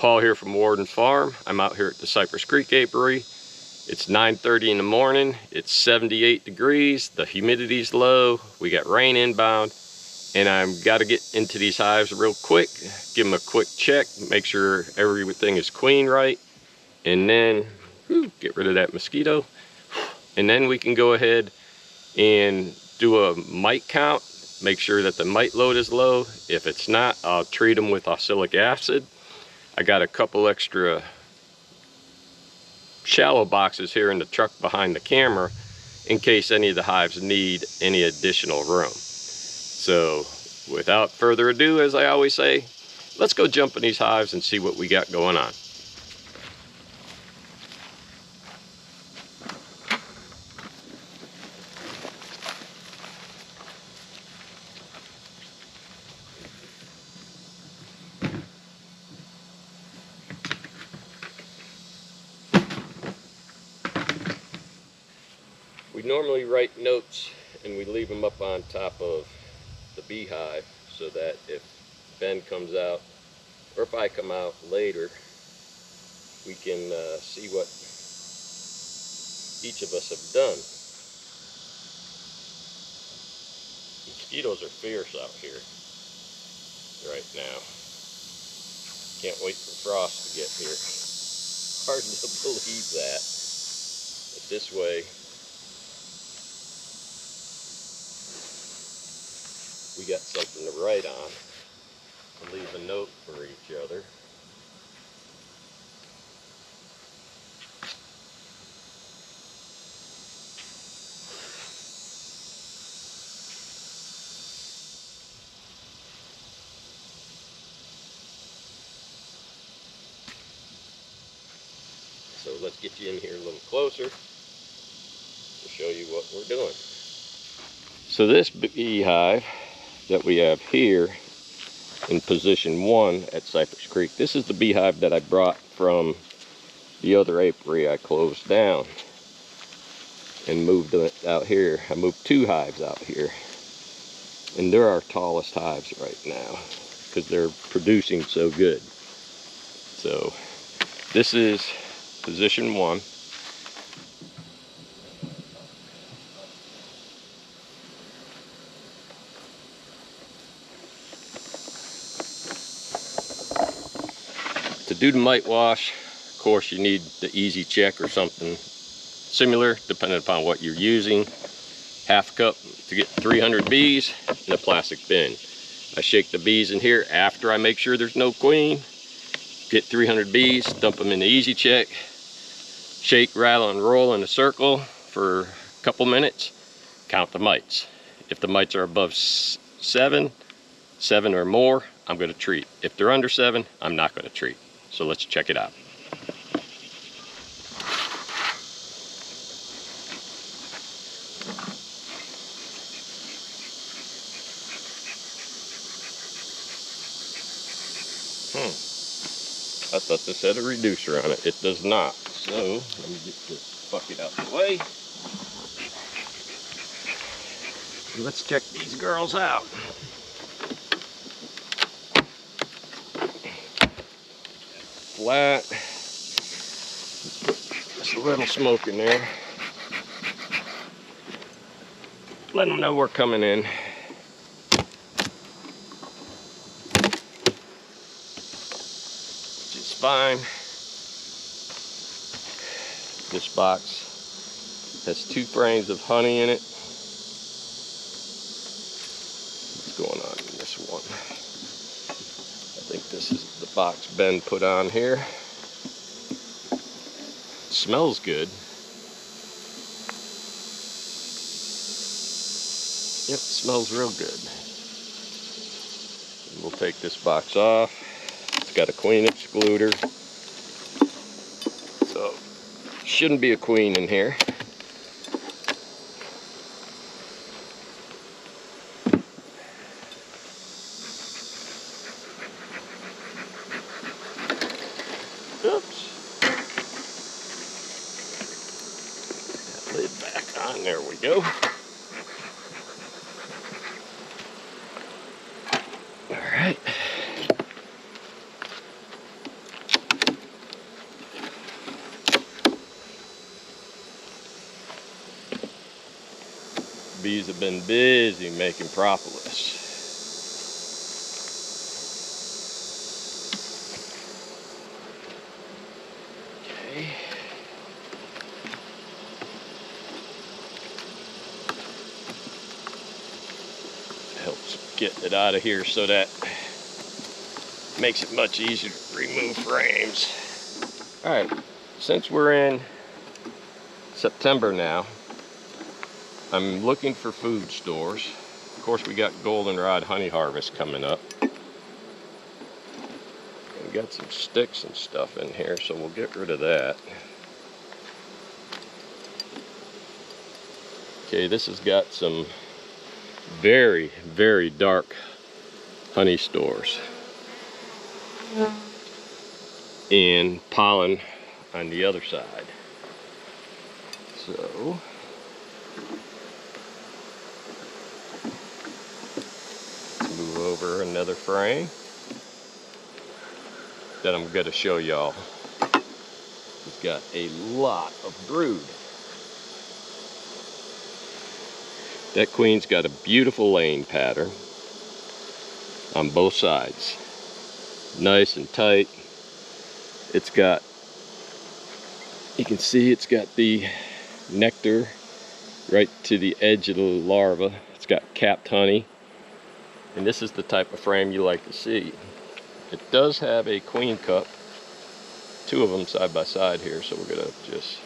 Paul here from Warden Farm. I'm out here at the Cypress Creek Apiary. It's 9:30 in the morning. It's 78 degrees. The humidity's low. We got rain inbound. And I've got to get into these hives real quick. Give them a quick check. Make sure everything is queen right. And then, get rid of that mosquito. And then we can go ahead and do a mite count. Make sure that the mite load is low. If it's not, I'll treat them with oxalic acid. I got a couple extra shallow boxes here in the truck behind the camera in case any of the hives need any additional room. So without further ado, as I always say, let's go jump in these hives and see what we got going on. We normally write notes and we leave them up on top of the beehive so that if Ben comes out or if I come out later, we can see what each of us have done. Mosquitoes are fierce out here right now. Can't wait for frost to get here. Hard to believe that. But this way, we got something to write on and leave a note for each other. So let's get you in here a little closer to show you what we're doing. So this beehive that we have here in position 1 at Cypress Creek, this is the beehive that I brought from the other apiary I closed down and moved it out here. I moved 2 hives out here, and they're our tallest hives right now because they're producing so good. So this is position 1. To do the mite wash, of course, you need the easy check or something similar, depending upon what you're using. Half cup to get 300 bees in a plastic bin. I shake the bees in here after I make sure there's no queen. Get 300 bees, dump them in the easy check. Shake, rattle, and roll in a circle for a couple minutes. Count the mites. If the mites are above 7 or more, I'm going to treat. If they're under 7, I'm not going to treat. So let's check it out. I thought this had a reducer on it. It does not. So let me get this bucket out of the way. Let's check these girls out. Flat. Just a little smoke in there. Let them know we're coming in. Which is fine. This box has 2 frames of honey in it. What's going on in this one? I think this is the box Ben put on here. It smells good. Yep, it smells real good. And we'll take this box off. It's got a queen excluder. So, shouldn't be a queen in here. Oops. That lid back on. There we go. All right. Bees have been busy making propolis. Okay. Helps get it out of here so that makes it much easier to remove frames. All right, since we're in September now, I'm looking for food stores. Of course, we got goldenrod honey harvest coming up. We got some sticks and stuff in here, so we'll get rid of that. Okay, this has got some very, very dark honey stores and pollen on the other side. So let's move over another frame that I'm going to show y'all. It's got a lot of brood. That queen's got a beautiful laying pattern on both sides. Nice and tight. It's got, you can see it's got the nectar right to the edge of the larva. It's got capped honey. And this is the type of frame you like to see. It does have a queen cup. Two of them side by side here, so we're gonna just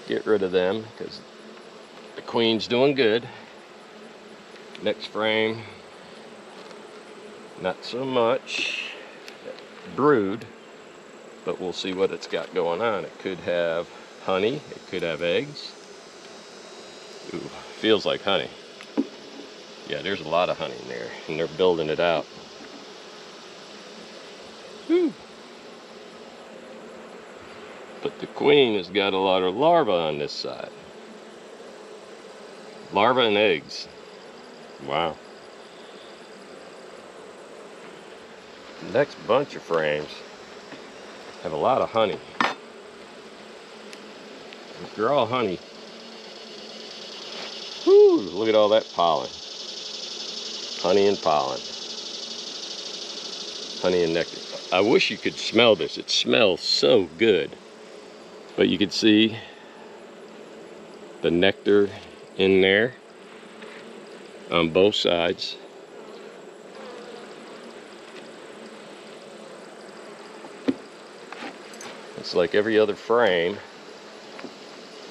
get rid of them because the queen's doing good. Next frame, not so much brood, but we'll see what it's got going on. It could have honey, it could have eggs. Ooh, feels like honey. Yeah, there's a lot of honey in there, and they're building it out. Whew. But the queen has got a lot of larvae on this side. Larvae and eggs. Wow. The next bunch of frames have a lot of honey. If you're all honey, whoo, look at all that pollen. Honey and pollen. Honey and nectar. I wish you could smell this. It smells so good. But you can see the nectar in there on both sides. It's like every other frame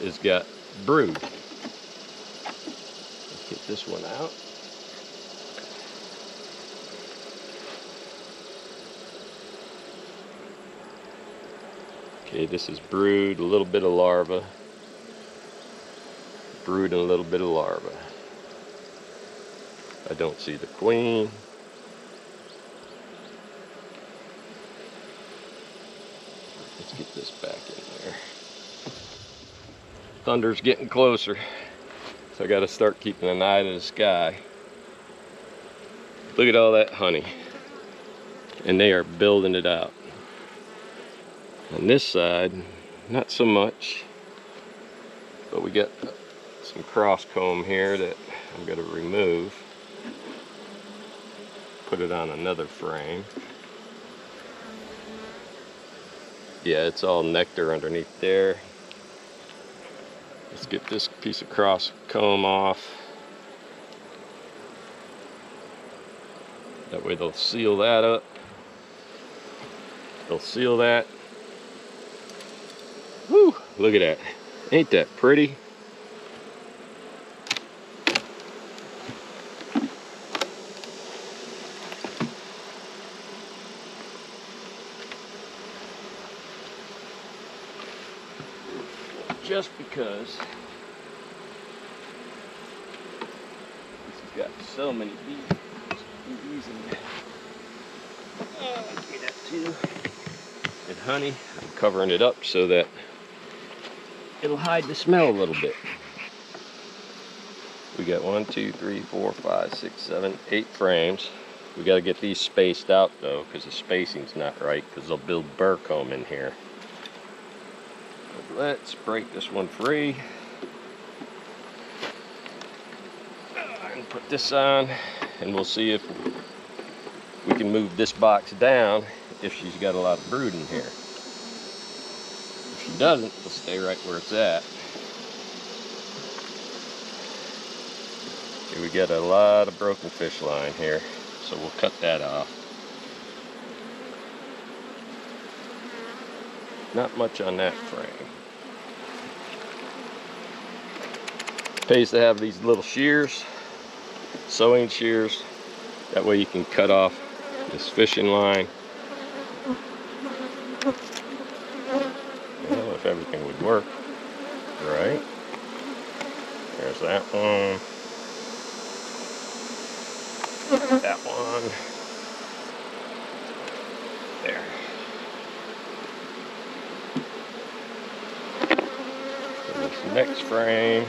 has got brood. Let's get this one out. Okay, this is brood, a little bit of larva. Brood and a little bit of larva. I don't see the queen. Let's get this back in there. Thunder's getting closer, so I gotta start keeping an eye to the sky. Look at all that honey. And they are building it out. On this side, not so much, but we got some cross comb here that I'm going to remove, put it on another frame. Yeah, it's all nectar underneath there. Let's get this piece of cross comb off. That way they'll seal that up. They'll seal that. Woo, look at that. Ain't that pretty? Just because this has got so many bees in there. Oh, give me that too. And honey, I'm covering it up so that it'll hide the smell a little bit. We got 1, 2, 3, 4, 5, 6, 7, 8 frames. We got to get these spaced out though, because the spacing's not right, because they'll build burr comb in here. But let's break this one free. put this on, and we'll see if we can move this box down if she's got a lot of brood in here. If she doesn't, it'll stay right where it's at. Okay, we got a lot of broken fish line here, so we'll cut that off. Not much on that frame. Pays to have these little shears, sewing shears. That way you can cut off this fishing line. Well, if everything would work, right? There's that one. That one. There. This next frame.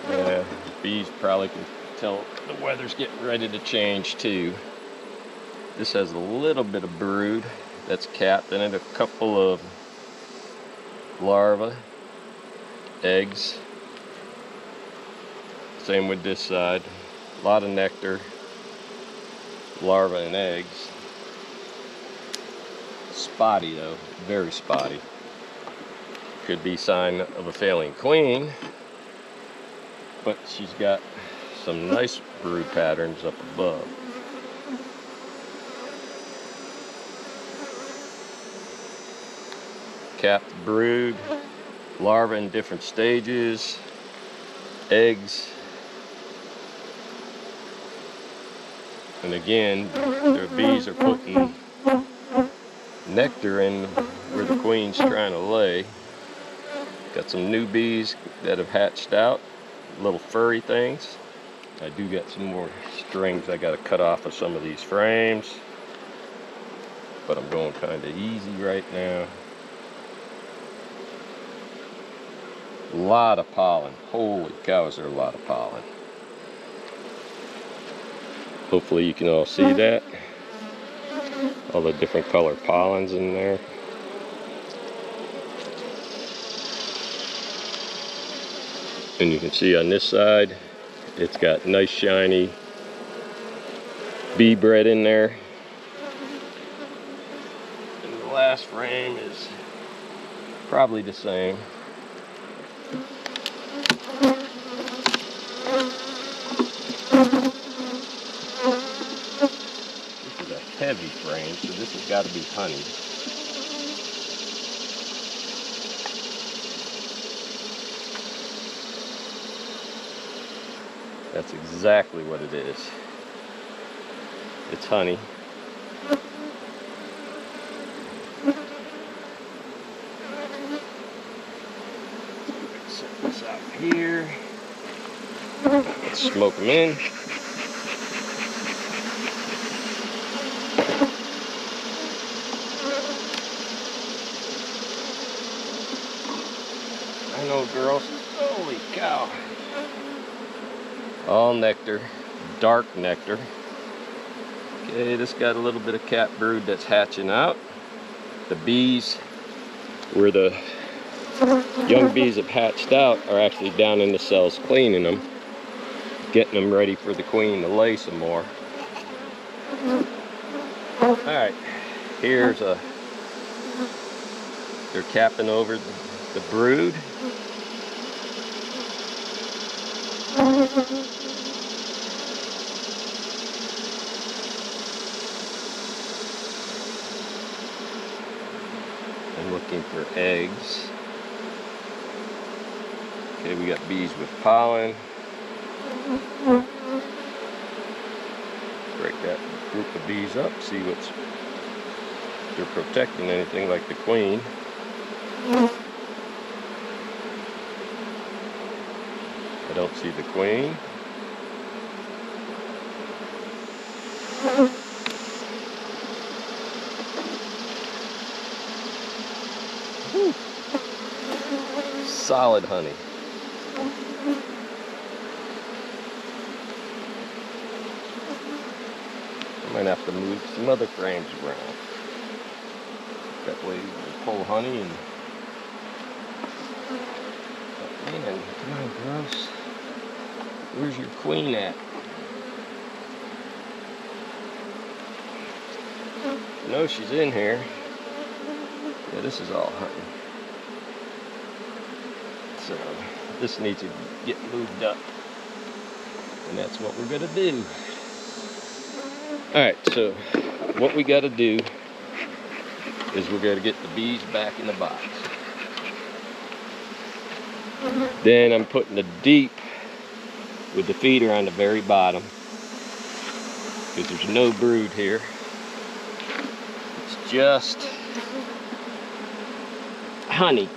Yeah, bees probably can tell the weather's getting ready to change too. This has a little bit of brood that's capped in it, a couple of larvae, eggs. Same with this side. A lot of nectar, larvae and eggs. Spotty though, very spotty. Could be sign of a failing queen, but she's got some nice brood patterns up above. Capped brood, larvae in different stages, eggs. And again, the bees are putting nectar in where the queen's trying to lay. Got some new bees that have hatched out, little furry things. I do got some more strings I got to cut off of some of these frames, but I'm going kind of easy right now. A lot of pollen. Holy cow, is there a lot of pollen. Hopefully you can all see that. All the different color pollens in there. And you can see on this side, it's got nice shiny bee bread in there. And the last frame is probably the same. This is a heavy frame, so this has got to be honey. That's exactly what it is. It's honey. Set this out here. Let's smoke them in. I know, girls. Holy cow. All nectar, dark nectar. Okay, this got a little bit of cat brood that's hatching out. The bees, where the young bees have hatched out, are actually down in the cells cleaning them, getting them ready for the queen to lay some more. Alright, here's a, they're capping over the brood. And looking for eggs. Okay, we got bees with pollen. Break that group of bees up, see what's, if they're protecting anything like the queen. I don't see the queen. Whew. Solid honey. I might have to move some other frames around. That way you can pull honey and... Oh, man, come on, gross. Where's your queen at? No, she's in here. Yeah, this is all hunting. So this needs to get moved up. And that's what we're gonna do. Alright, so what we gotta do is we're gonna get the bees back in the box. Then I'm putting the deep with the feeder on the very bottom, because there's no brood here. It's just honey.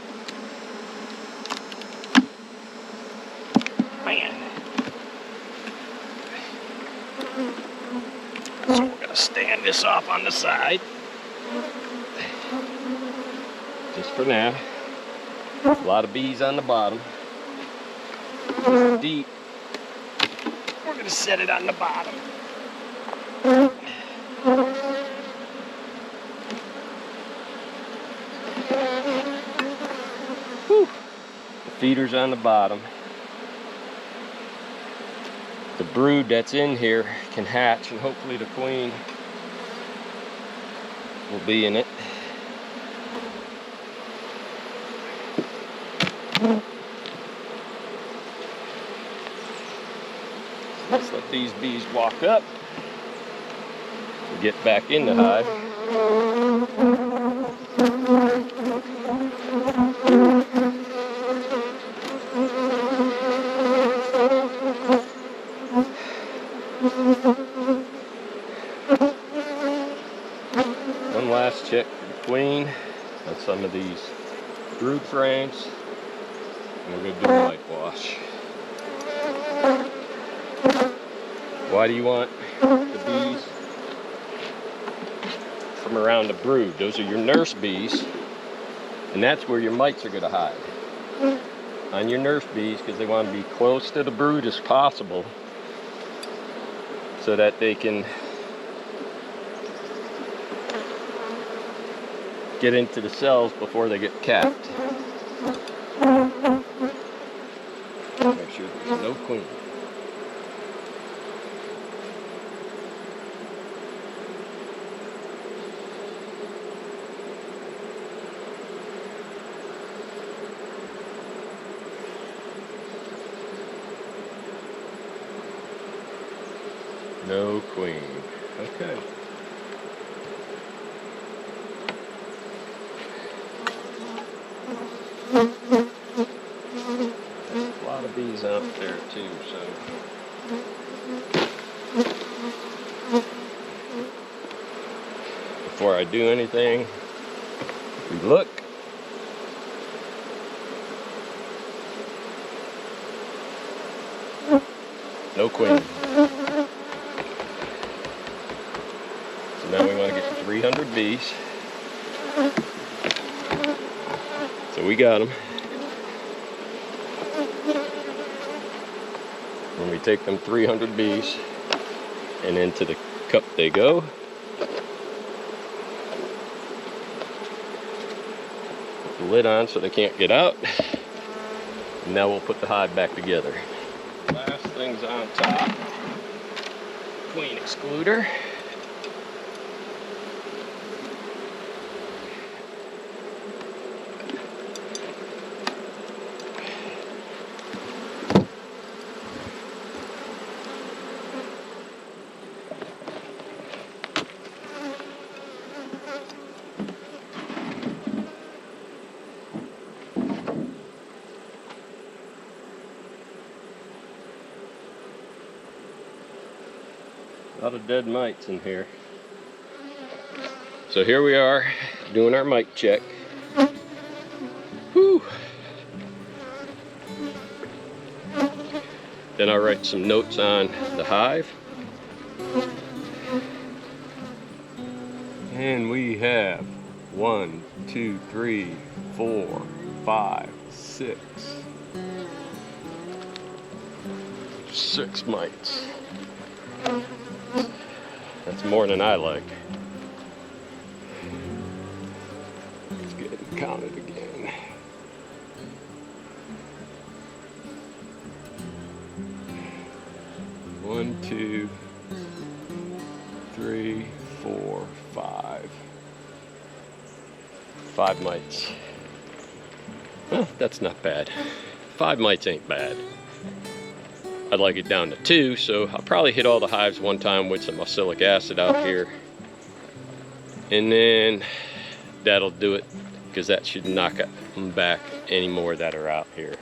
Man. So we're gonna stand this off on the side, just for now. A lot of bees on the bottom. Just deep. We're gonna set it on the bottom. Whew. The feeder's on the bottom. The brood that's in here can hatch, and hopefully the queen will be in it. Let's let these bees walk up and get back in the hive. One last check for the queen on some of these brood frames, and we're going to do a mite wash. Why do you want the bees from around the brood? Those are your nurse bees, and that's where your mites are going to hide. On your nurse bees, because they want to be close to the brood as possible so that they can get into the cells before they get capped. Make sure there's no queen. No queen. Okay. There's a lot of bees out there too, so. Before I do anything, we look. No queen. Now we want to get to 300 bees. So we got them. When we take them 300 bees, and into the cup they go. Put the lid on so they can't get out. And now we'll put the hive back together. Last thing's on top. Queen excluder. A lot of dead mites in here. So here we are doing our mite check. Whew. Then I'll write some notes on the hive. And we have 1, 2, 3, 4, 5, 6. 6 mites. That's more than I like. Let's get it counted again. 1, 2, 3, 4, 5. 5 mites. Well, that's not bad. 5 mites ain't bad. I'd like it down to 2, so I'll probably hit all the hives one time with some oxalic acid out here. And then that'll do it, because that should knock them back any more that are out here.